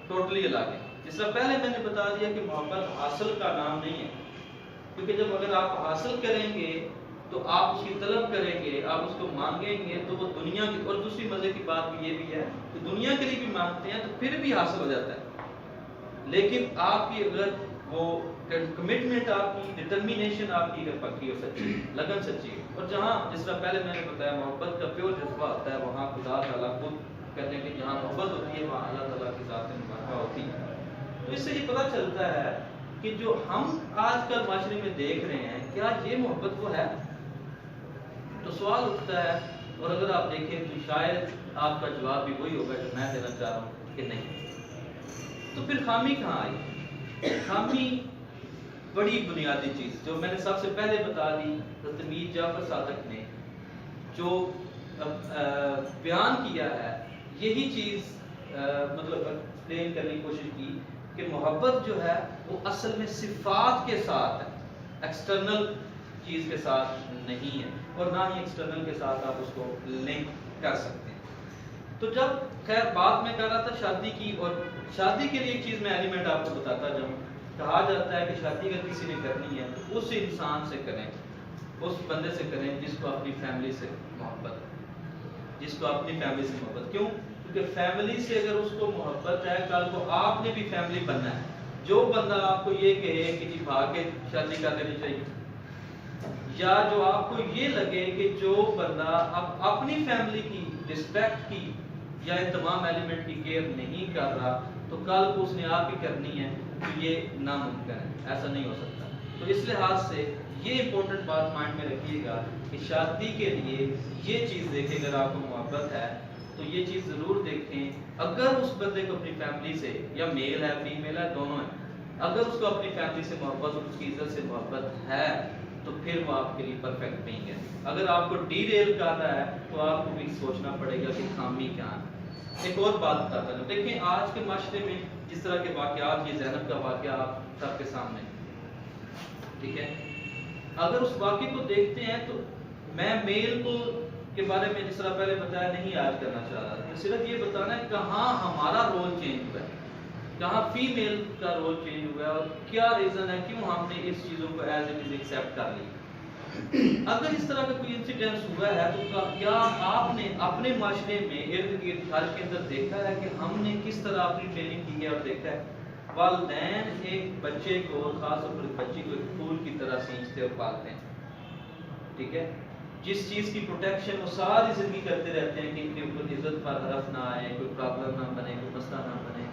Totally الگ ہے. جس طرح پہلے میں نے بتا دیا کہ محبت حاصل کا نام نہیں ہے، کیونکہ جب اگر آپ حاصل کریں گے تو آپ اس کی طلب کریں گے، آپ اس کو مانگیں گے تو وہ دنیا کی. اور دوسری مزے کی بات بھی یہ بھی ہے کہ دنیا کے لیے بھی مانگتے ہیں تو پھر بھی حاصل ہو جاتا ہے. لیکن آپ کی اگر وہ کمٹمنٹ، آپ کی ڈٹرمینیشن آپ کی اگر پکی ہو، سچی لگن سچی ہے، اور جہاں جس طرح پہلے میں نے بتایا محبت کا پیور جذبہ ہوتا ہے، وہاں خدا تعالیٰ خود کہتے ہیں کہ جہاں محبت ہوتی ہے وہاں اللہ تعالیٰ کی ذات مبارکہ ہوتی ہے. تو اس سے یہ پتہ چلتا ہے کہ جو ہم آج کل معاشرے میں دیکھ رہے ہیں کیا یہ محبت وہ ہے؟ تو سوال اٹھتا ہے، اور اگر آپ دیکھیں تو شاید آپ کا جواب بھی وہی ہوگا جو میں دینا چاہ رہا ہوں کہ نہیں. تو پھر خامی کہاں آئی؟ خامی بڑی بنیادی چیز جو میں نے سب سے پہلے بتا دی، حضرت میر جعفر صادق نے جو بیان کیا ہے، یہی چیز مطلب ایکسپلین کرنے کی کوشش کی کہ محبت جو ہے وہ اصل میں صفات کے ساتھ ہے، ایکسٹرنل چیز کے ساتھ نہیں ہے، اور نہ ہی ایکسٹرنل کے ساتھ آپ اس کو لنک کر سکتے ہیں. تو جب خیر بات میں کر رہا تھا شادی کی، اور شادی کے لیے ایک چیز میں ایلیمنٹ آپ کو بتاتا جب کہا جاتا ہے کہ شادی اگر کسی نے کرنی ہے تو اس انسان سے کریں، اس بندے سے کریں جس کو اپنی فیملی سے محبت ہے، جس کو اپنی فیملی سے محبت. کیوں؟ کیونکہ فیملی سے اگر اس کو محبت ہے، کل کو آپ نے بھی فیملی بننا ہے. جو بندہ آپ کو یہ کہے کہ جی بھاگ کے شادی کر لینی چاہیے، یا جو آپ کو یہ لگے کہ جو بندہ اب اپنی فیملی کی رسپیکٹ کی یا ان تمام ایلیمنٹ کی کیئر نہیں کر رہا تو کل کو اس نے آپ کی کرنی ہے تو یہ ناممکن ہے، ایسا نہیں ہو سکتا. تو اس لحاظ سے یہ امپورٹنٹ بات مائنڈ میں رکھیے گا کہ شادی کے لیے یہ چیز دیکھیں، اگر آپ کو محبت ہے تو یہ چیز ضرور دیکھیں. اگر اس بندے کو اپنی فیملی سے، یا میل ہے فیمیل ہے دونوں ہیں، اگر اس کو اپنی فیملی سے محبت اور اس کی عزت سے محبت ہے تو پھر وہ آپ کے لیے پرفیکٹ نہیں ہے. اگر آپ کو ڈی ریل کر رہا ہے تو آپ کو بھی سوچنا پڑے گا کہ خامی کیا ہے. ایک اور بات بتاتا ہوں، دیکھیں آج کے معاشرے میں جس طرح کے واقعات، یہ زینب کا واقعہ آپ سب کے سامنے، ٹھیک ہے، اگر اس واقعے کو دیکھتے ہیں تو میں میل کو کے بارے میں جس طرح پہلے بتایا نہیں آج کرنا چاہ رہا تھا، صرف یہ بتانا ہے کہاں ہمارا رول چینج ہوا ہے، کہاں فیمیل کا رول چینج ہوا ہے، اور کیا ریزن ہے کیوں ہم نے اس چیزوں کو ایز اٹ از ایکسیپٹ کر لی. اگر اس طرح کا کوئی انسیڈنس ہوا ہے تو کیا آپ نے اپنے معاشرے میں ارد گرد گھر کے اندر دیکھا ہے کہ ہم نے کس طرح اپنی ٹریننگ کی ہے، اور دیکھا ہے والدین ایک بچے کو، خاص طور پر بچی کو ایک پھول کی طرح سینچتے اور پالتے ہیں، ٹھیک ہے، جس چیز کی پروٹیکشن وہ ساری زندگی کرتے رہتے ہیں کہ کوئی عزت پر حرف نہ آئے، کوئی پرابلم نہ بنے، کوئی مسئلہ نہ بنے.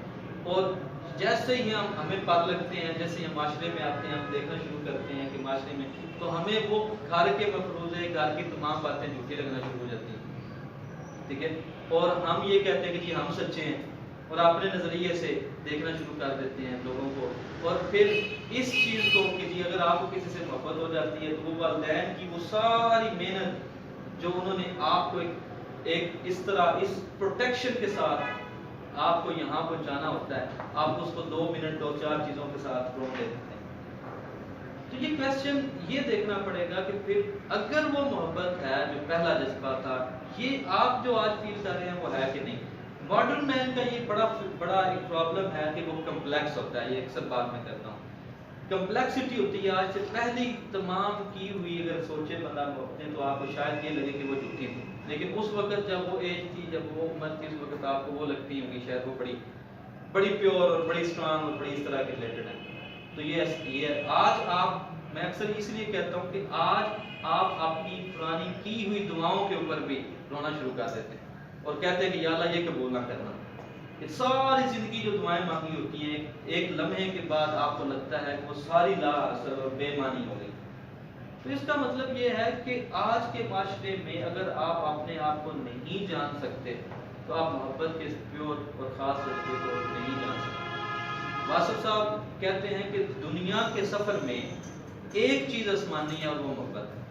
اور جیسے ہی ہم ہمیں پر لگتے ہیں، جیسے ہی ہم معاشرے میں آتے ہیں، ہم دیکھنا شروع کرتے ہیں کہ معاشرے میں تو ہمیں وہ گھر کے مفروضے، گھر کی تمام باتیں جھوٹی لگنا شروع ہو جاتی ہیں، ٹھیک ہے، اور ہم یہ کہتے ہیں کہ جی ہم سچے ہیں، اور اپنے نظریے سے دیکھنا شروع کر دیتے ہیں لوگوں کو. اور پھر اس چیز کو کہ جی اگر آپ کو کسی سے محبت ہو جاتی ہے تو وہ والدین کی وہ ساری محنت جو انہوں نے آپ کو ایک اس طرح اس پروٹیکشن کے ساتھ آپ کو یہاں پہنچانا ہوتا ہے، آپ اس کو 2 منٹ اور 4 چیزوں کے ساتھ روک دے دیتے ہیں. تو یہ کویسچن یہ دیکھنا پڑے گا کہ پھر اگر وہ محبت ہے جو پہلا جذبہ تھا، یہ آپ جو آج فیل کر رہے ہیں وہ ہے کہ نہیں. ماڈرن مین کا یہ بڑا ایک پرابلم ہے کہ وہ کمپلیکس ہوتا ہے. یہ اکثر بات میں کرتا ہوں، کمپلیکسٹی ہوتی ہے. آج سے پہلی تمام کی ہوئی اگر سوچے بندہ محبتیں تو آپ کو شاید یہ لگے کہ وہ جھوٹی تھی، لیکن اس وقت جب وہ ایج تھی، جب وہ عمر تھی، اس وقت آپ کو وہ لگتی ہوں گی شاید وہ بڑی پیور اور بڑی اسٹرانگ اور بڑی اس طرح کے ریلیٹڈ ہے. تو یہ آج میں اکثر اس لیے کہتا ہوں کہ آج آپ اپنی پرانی کی ہوئی دعاؤں کے اوپر بھی رونا شروع کر دیتے ہیں اور کہتے ہیں کہ یا اللہ یہ قبول نہ کرنا. کہ ساری زندگی جو دعائیں مانگی ہوتی ہیں ایک لمحے کے بعد آپ کو لگتا ہے کہ وہ ساری بے معنی ہو گئی. تو اس کا مطلب یہ ہے کہ آج کے معاشرے میں اگر آپ اپنے آپ کو نہیں جان سکتے تو آپ محبت کے پیور اور خاص رشتے کو نہیں جان سکتے. واصف صاحب کہتے ہیں کہ دنیا کے سفر میں ایک چیز آسمانی ہے اور وہ محبت ہے،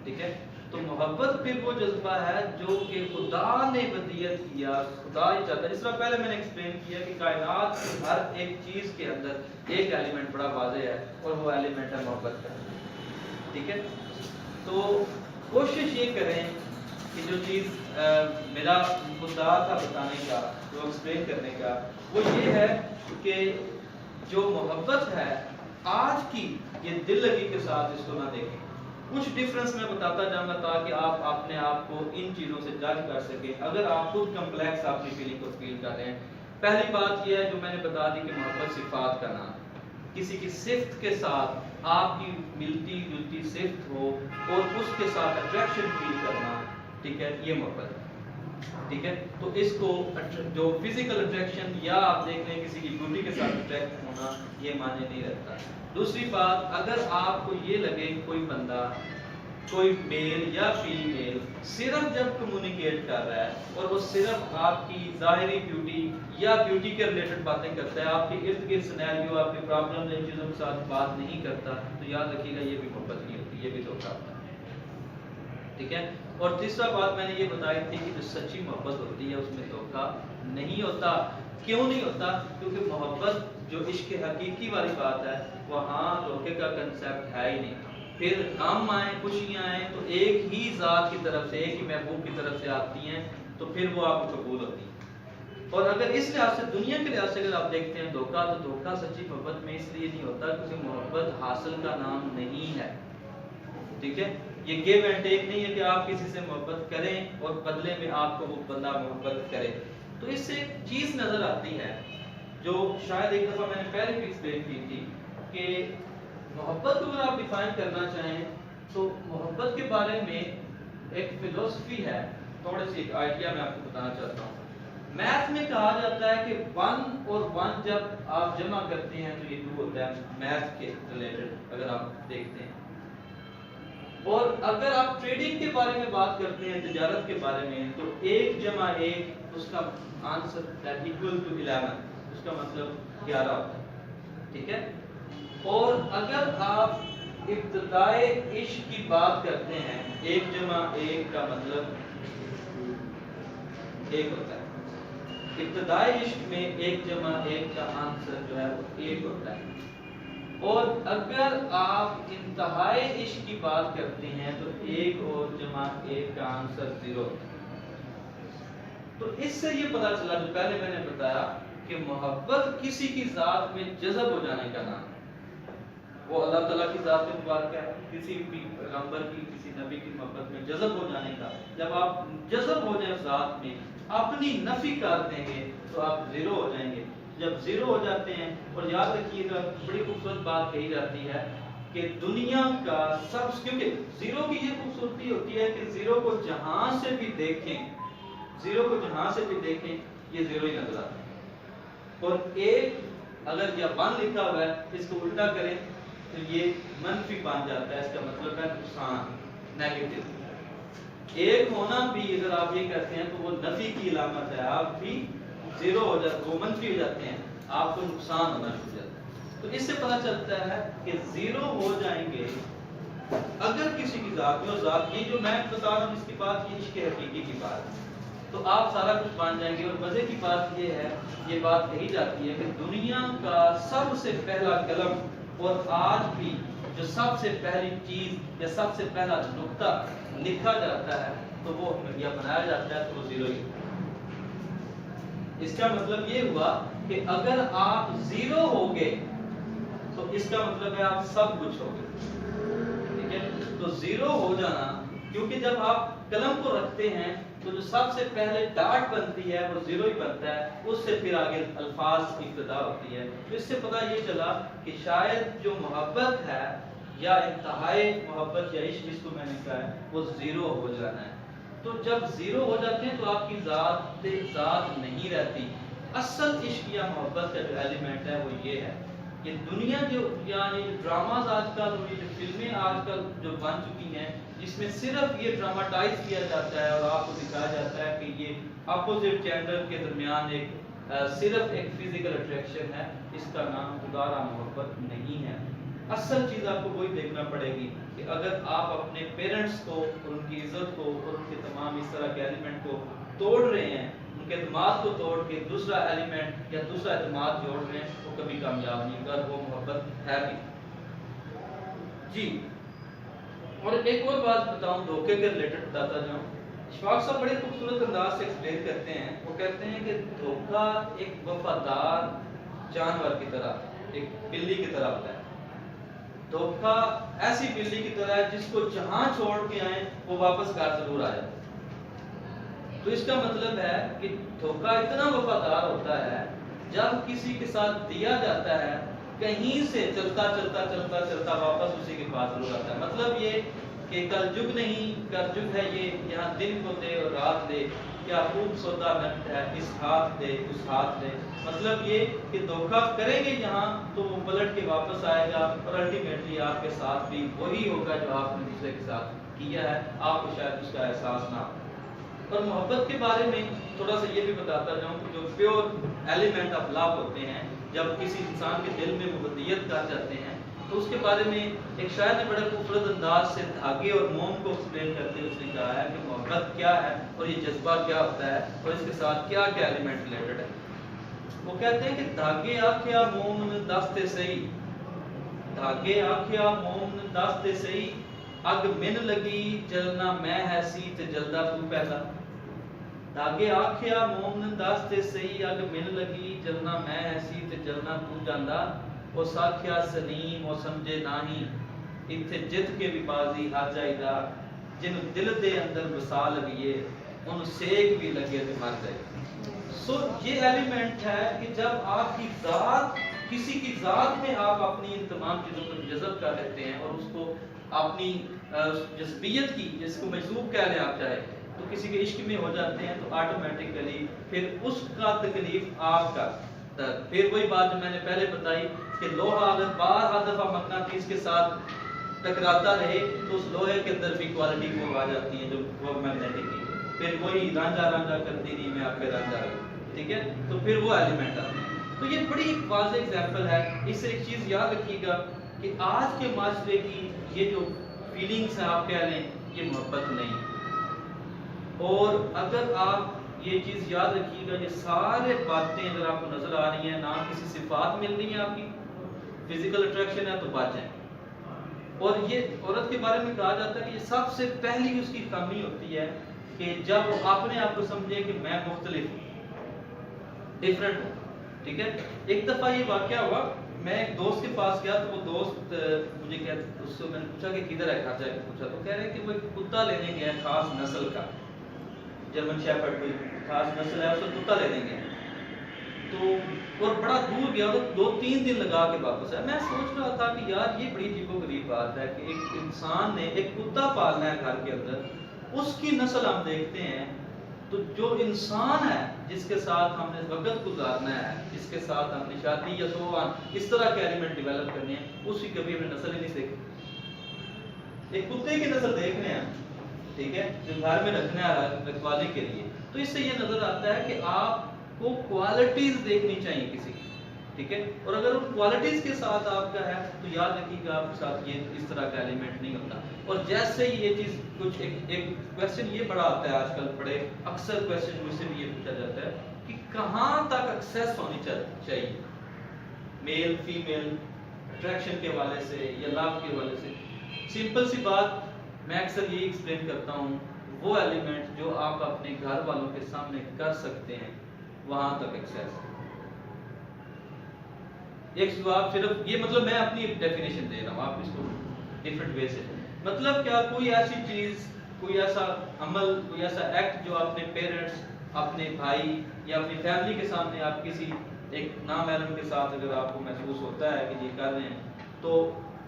ٹھیک ہے. تو محبت پھر وہ جذبہ ہے جو کہ خدا نے ودیت کیا، خدا ہی چاہتا ہے. اس طرح پہلے میں نے ایکسپلین کیا کہ کائنات کی ہر ایک چیز کے اندر ایک ایلیمنٹ بڑا واضح ہے اور وہ ایلیمنٹ ہے محبت کا، ٹھیک ہے. تو کوشش یہ کریں کہ جو چیز میرا مدعا تھا بتانے کا، جو ایکسپلین کرنے کا، وہ یہ ہے کہ جو محبت ہے آج کی یہ دل لگی کے ساتھ اس کو نہ دیکھیں. کچھ ڈفرنس میں بتاتا جاؤں گا تاکہ آپ اپنے آپ کو ان چیزوں سے جج کر سکیں اگر آپ خود کمپلیکس اپنی فیلنگ کو فیل کر رہے ہیں. پہلی بات یہ ہے جو میں نے بتا دی کہ محبت صفات کا نام، کسی کی صفت کے ساتھ آپ کی ملتی جلتی صفت ہو اور اس کے ساتھ اٹریکشن فیل کرنا، ٹھیک ہے، یہ محبت ہے. ٹھیک ہے، تو اس کو جو فزیکل اٹریکشن یا آپ دیکھ لیں کسی کی بیوٹی کے ساتھ اٹریکٹ ہونا یہ معنی نہیں رکھتا. دوسری بات، اگر آپ کو یہ لگے کوئی بندہ، کوئی میل یا فیمیل صرف جب کمیونیکیٹ کر رہا ہے اور وہ صرف آپ کی ظاہری بیوٹی یا بیوٹی کے ریلیٹڈ باتیں کرتا ہے، آپ کے ارد گرد سینیریو، آپ کے پرابلم ان چیزوں کے ساتھ بات نہیں کرتا، تو یاد رکھیے گا یہ بھی محبت نہیں ہوتی، یہ بھی دھوکہ ہوتا ہے. ٹھیک ہے. اور تیسرا بات میں نے یہ بتائی تھی کہ جو سچی محبت ہوتی ہے اس میں دھوکہ نہیں ہوتا. کیوں نہیں ہوتا؟ کیونکہ محبت جو عشق حقیقی والی بات ہے وہاں دھوکے کا کنسیپٹ ہے ہی نہیں. پھر غم آئیں خوشیاں آئیں تو ایک ہی ذات کی طرف سے، ایک ہی محبوب کی طرف سے آتی ہیں، تو پھر وہ آپ کو قبول ہوتی ہیں. اور اگر اس لحاظ سے، دنیا کے لحاظ سے اگر آپ دیکھتے ہیں دھوکہ، تو دھوکہ سچی محبت میں اس لیے نہیں ہوتا کیونکہ محبت حاصل کا نام نہیں ہے. ٹھیک ہے، یہ گیو اینڈ ٹیک نہیں ہے کہ آپ کسی سے محبت کریں اور بدلے میں آپ کو وہ بندہ محبت کرے. تو اس سے ایک چیز نظر آتی ہے جو شاید ایک دفعہ میں نے پہلے بھی ایکسپلین کی تھی کہ محبت کو اگر آپ ڈیفائن کرنا چاہیں تو محبت کے بارے میں ایک فلسفی ہے، تھوڑی سی ایک آئیڈیا میں آپ کو بتانا چاہتا ہوں. میتھ میں کہا جاتا ہے کہ 1 اور 1 جب آپ جمع کرتے ہیں تو یہ 2 ہوتا ہے، میتھ کے ریلیٹڈ اگر آپ دیکھتے ہیں. اور اگر آپ ٹریڈنگ کے بارے میں بات کرتے ہیں، تجارت کے بارے میں، تو 1 جمع 1 اس کا آنسر equal to 11، اس کا مطلب 11 ہوتا ہے. ٹھیک ہے. اور اگر آپ ابتدائے عشق کی بات کرتے ہیں، 1 جمع 1 کا مطلب 1 ہوتا ہے. ابتدائی عشق میں 1 جمع 1 کا آنسر جو ہے وہ 1 ہوتا ہے. اور اگر آپ انتہائی عشق کی بات کرتے ہیں تو 1 اور جمع 1 کا آنسر 0 ہوتا ہے. تو اس سے یہ پتا چلا جو پہلے میں نے بتایا کہ محبت کسی کی ذات میں جذب ہو جانے کا نام ہے. وہ اللہ تعالیٰ کی ذات میں مبارک ہے، کسی بھی پیغمبر کی، کسی نبی کی محبت میں جذب ہو جانے کا. جب آپ جذب ہو جائیں ذات میں، اپنی نفی کر دیں گے تو آپ 0 ہو جائیں گے. جب 0 ہو جاتے ہیں، اور یاد رکھیے گا بڑی خوبصورت بات کہی جاتی ہے کہ دنیا کا سب، کیونکہ 0 کی یہ خوبصورتی ہوتی ہے کہ 0 کو جہاں سے بھی دیکھیں، 0 کو جہاں سے بھی دیکھیں یہ 0 ہی نظر آتا ہے. اور 1 اگر یا 1 لکھا ہوا ہے، اس کو الٹا کریں تو یہ منفی بن جاتا ہے، اس کا مطلب ہے نقصان، نیگیٹو. 1 ہونا بھی اگر آپ یہ کہتے ہیں تو وہ نفی کی علامت ہے، آپ بھی 0 ہو جاتے، وہ منفی ہو جاتے ہیں، آپ کو نقصان ہونا شروع ہو جاتا ہے. تو اس سے پتہ چلتا ہے کہ 0 ہو جائیں گے اگر کسی کی ذات میں، اور ذات کی جو میں بتا رہا ہوں اس کی بات، یہ عشق حقیقی کی بات ہے، تو آپ سارا کچھ مان جائیں گے. اور مزے کی بات یہ ہے، یہ بات کہی جاتی ہے کہ دنیا کا سب سے پہلا قلم اور آج بھی جو سب سے پہلی چیز یا سب سے پہلا نقطہ لکھا جاتا ہے تو وہ یا بنایا جاتا ہے تو وہ 0 ہی. اس کا مطلب یہ ہوا کہ اگر آپ 0 ہو گے تو اس کا مطلب ہے آپ سب کچھ ہو گے. ٹھیک ہے. تو 0 ہو جانا، کیونکہ جب آپ قلم کو رکھتے ہیں تو جو سب سے پہلے ڈاٹ بنتی ہے وہ 0 ہی بنتا ہے، اس سے پھر آگے الفاظ کی ابتدا ہوتی ہے. تو اس سے پتہ یہ چلا کہ شاید جو محبت ہے یا انتہائی محبت یا عشق جس کو میں نے کہا ہے وہ 0 ہو جانا ہے. تو جب 0 ہو جاتے ہیں تو آپ کی ذات نہیں رہتی. اصل عشق یا محبت کا جو ایلیمنٹ ہے وہ یہ ہے کہ دنیا جو یعنی ڈراماز آج کل، یہ جو فلمیں آج کل جو بن چکی ہیں جس میں صرف یہ ڈراماٹائز کیا جاتا ہے اور آپ کو دکھایا جاتا ہے کہ یہ اپوزٹ جینڈر کے درمیان صرف ایک فزیکل اٹریکشن ہے، اس کا نام خدا محبت نہیں ہے. اصل چیز آپ کو وہی دیکھنا پڑے گی کہ اگر آپ اپنے پیرنٹس کو اور ان کی عزت کو اور ان کے تمام اس طرح کے ایلیمنٹ کو توڑ رہے ہیں، ان کے اعتماد کو توڑ کے دوسرا ایلیمنٹ یا دوسرا اعتماد جوڑ رہے ہیں، وہ کبھی کامیاب نہیں ہوگا، وہ محبت ہے بھی. جی. اور ایک اور بات بتاؤں، دھوکے کے ریلیٹڈ بتاتا جاؤں اشفاق صاحب بڑے خوبصورت انداز سے ایکسپلین کرتے ہیں. وہ کہتے ہیں کہ دھوکہ ایک وفادار جانور کی طرح، ایک بلی کی طرح ہوتا ہے. دھوکہ ایسی بلی کی طرح ہے جس کو جہاں چھوڑ کے آئیں وہ واپس گھر ضرور آ جائے. تو اس کا مطلب ہے کہ دھوکہ اتنا وفادار ہوتا ہے، جب کسی کے ساتھ دیا جاتا ہے کہیں سے چلتا چلتا چلتا چلتا واپس اسی کے پاس ضرور آتا ہے. مطلب یہ کہ کل جگ نہیں کل جگ ہے، یہ یہاں دن کو دے اور رات دے، کیا خوب سودا نقد ہے، اس ہاتھ دے اس ہاتھ دے. مطلب یہ کہ دھوکہ کریں گے یہاں تو وہ پلٹ کے واپس آئے گا، اور الٹیمیٹلی آپ کے ساتھ بھی وہی ہوگا جو آپ نے دوسرے کے ساتھ کیا ہے. آپ کو شاید اس کا احساس نہ ہو. اور محبت کے بارے میں تھوڑا سا یہ بھی بتاتا جاؤں کہ جو پیور ایلیمنٹ آف لو ہوتے ہیں، جب کسی انسان کے دل میں محبت کر جاتے ہیں تو اس کے بارے میں ایک شاعر نے بڑے خوبصورت انداز سے دھاگے اور موم کو ایکسپلین کرتے ہوئے اس نے کہا ہے کہ محبت کیا ہے اور یہ جذبہ کیا ہوتا ہے اور اس کے ساتھ کیا کیا ایلیمنٹ ریلیٹڈ ہے. وہ کہتے ہیں کہ دھاگے آکھیا موم دستے سہی، دھاگے آکھیا موم دستے سہی، اگ من لگی جلنا میں ہے سی تے جلدا تو پہلا. دھاگے آکھیا موم دستے سہی، اگ من لگی جلنا میں ہے سی تے جلنا تو جاندا. او ساکھیا سلیم او سمجھے ناہی، اتھے جت کے بھی بازی آ جائے گا. جن دل دے اندر وسا لگیے ان سیک بھی لگے تو مر جائے. سو یہ ایلیمنٹ ہے کہ جب آپ کی ذات، کسی کی ذات میں آپ اپنی ان تمام چیزوں کو جذب کر لیتے ہیں اور اس کو اپنی جذبیت کی، جس کو مجذوب کہہ لیں آپ چاہے، تو کسی کے عشق میں ہو جاتے ہیں تو آٹومیٹکلی پھر اس کا تکلیف آپ کا. پھر وہی بات جو میں نے پہلے بتائی کہ لوہا اگر بار دفعہ مقناطیس کے ساتھ ٹکراتا رہے تو اس لوہے کے اندر بھی کوالٹی وہ آ جاتی ہے جو وہ میگنیٹک کی. پھر وہی رانجھا رانجھا کرتی نہیں میں آپ کے رانجھا رہا. ٹھیک ہے، تو پھر وہ ایلیمنٹ آتے ہیں. تو یہ بڑی ایک واضح ایگزامپل ہے. اس سے ایک چیز یاد رکھیے گا کہ آج کے معاشرے کی یہ جو فیلنگس ہیں آپ کہہ لیں یہ محبت نہیں. اور اگر آپ یہ چیز یاد رکھیے گا، یہ سارے باتیں اگر آپ کو نظر آ رہی ہیں، نہ کسی صفات مل رہی ہیں آپ کی، فزیکل اٹریکشن ہے تو بچیں. اور یہ عورت کے بارے میں کہا جاتا ہے کہ یہ سب سے پہلی اس کی کمی ہوتی ہے کہ جب وہ اپنے آپ کو سمجھے کہ میں مختلف ہوں، ڈفرینٹ ہوں. ٹھیک ہے، ایک دفعہ یہ واقعہ ہوا، میں ایک دوست کے پاس گیا تو وہ دوست مجھے اس سے میں نے پوچھا کہ کدھر ہے گھر، جا کے پوچھا تو کہہ رہے کہ وہ ایک کتا لینے گیا ہے خاص نسل کا، جرمن شیپرڈ کوئی خاص نسل ہے، اس کو کتا لینے گیا تو اور بڑا دور گیا تو 2-3 دن لگا کے واپس آیا. میں سوچ رہا تھا کہ یار یہ بڑی عجیب و غریب بات ہے کہ ایک انسان نے ایک کتا پالنا ہے گھر کے اندر، اس کی نسل ہم دیکھتے ہیں تو جو انسان ہے جس کے ساتھ ہم نے وقت گزارنا ہے، جس کے ساتھ ہم نے شادی یا سوان اس طرح کے ایلیمنٹ ڈیولپ کرنے ہیں، اس کی کبھی ہم نے نسل ہی نہیں دیکھی. ایک کتے کی نسل دیکھنے ہیں، ٹھیک ہے، جو گھر میں رکھنا ہے رکھوالی کے لیے. تو اس سے یہ نظر آتا ہے کہ آپ کو کوالٹیز دیکھنی چاہیے کسی کی. ٹھیک ہے، اور اگر ان کوالٹیز کے ساتھ آپ کا ہے تو یاد رکھیے گا آپ کے ساتھ یہ اس طرح کا ایلیمنٹ نہیں ہوتا. اور جیسے ہی یہ چیز کچھ ایک کویسچن یہ بڑا آتا ہے آج کل، بڑے اکثر کویسچن مجھ سے بھی یہ پوچھا جاتا ہے کہ کہاں تک ایکسیس ہونی چاہیے میل فیمیل اٹریکشن کے حوالے سے یا لو کے حوالے سے. سمپل سی بات، میں اکثر یہی ایکسپلین کرتا ہوں، وہ ایلیمنٹ جو آپ اپنے گھر والوں کے سامنے کر سکتے ہیں وہاں تک ایکسیس. ایک جواب صرف یہ، مطلب میں اپنی ڈیفینیشن دے رہا ہوں، آپ اس کو ڈفرینٹ وے سے، مطلب کیا کوئی ایسی چیز، کوئی ایسا عمل، کوئی ایسا ایکٹ جو اپنے پیرنٹس، اپنے بھائی یا اپنی فیملی کے سامنے آپ کسی ایک نامحرم کے ساتھ اگر آپ کو محسوس ہوتا ہے کہ یہ کر رہے ہیں تو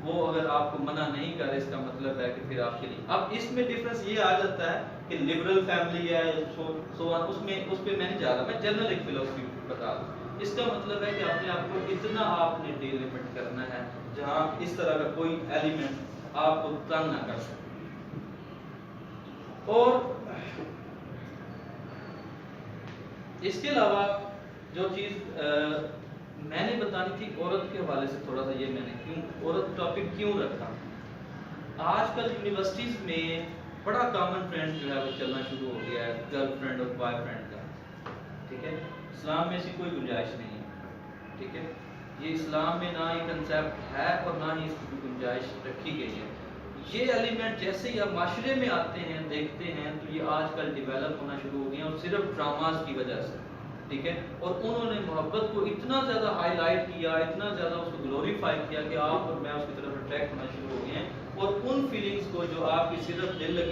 وہ اگر آپ کو منع نہیں کر رہے، اس کا مطلب ہے کہ پھر آپ کے لیے. اب اس میں ڈفرینس یہ آ جاتا ہے کہ لبرل فیملی ہے سو اس پہ میں نہیں جا رہا، میں جنرل ایک فلسفی بتا رہا ہوں. اس کا مطلب ہے کہ اپنے آپ کو اتنا آپ نے ڈی لمٹ کرنا ہے جہاں اس طرح کا کوئی ایلیمنٹ آپ کو تنگ نہ کر سکے. اور اس کے علاوہ جو چیز میں نے بتانی تھی عورت کے حوالے سے، تھوڑا سا یہ میں نے کیوں عورت ٹاپک کیوں رکھا. آج کل یونیورسٹیز میں بڑا کامن ٹرینڈ جو ہے وہ چلنا شروع ہو گیا ہے گرل فرینڈ اور بوائے فرینڈ کا. ٹھیک ہے، اسلام میں ایسی کوئی گنجائش نہیں ہے. ٹھیک ہے، یہ اسلام میں نہ یہ کنسیپٹ ہے اور نہ ہی اس کی گنجائش رکھی گئی ہے. یہ ایلیمنٹ جیسے ہی آپ معاشرے میں آتے ہیں دیکھتے ہیں تو یہ آج کل ڈیولپ ہونا شروع ہو گئے ہیں، اور صرف ڈراماز کی وجہ سے، ٹھیک ہے. اور انہوں نے محبت کو اتنا زیادہ ہائی لائٹ کیا، اتنا زیادہ اس کو گلوریفائی کیا کہ آپ اور میں اس کی طرف اٹریکٹ ہونا شروع ہو گئے ہیں، اور ان فیلنگز کو جو آپ کی صرف دل لگی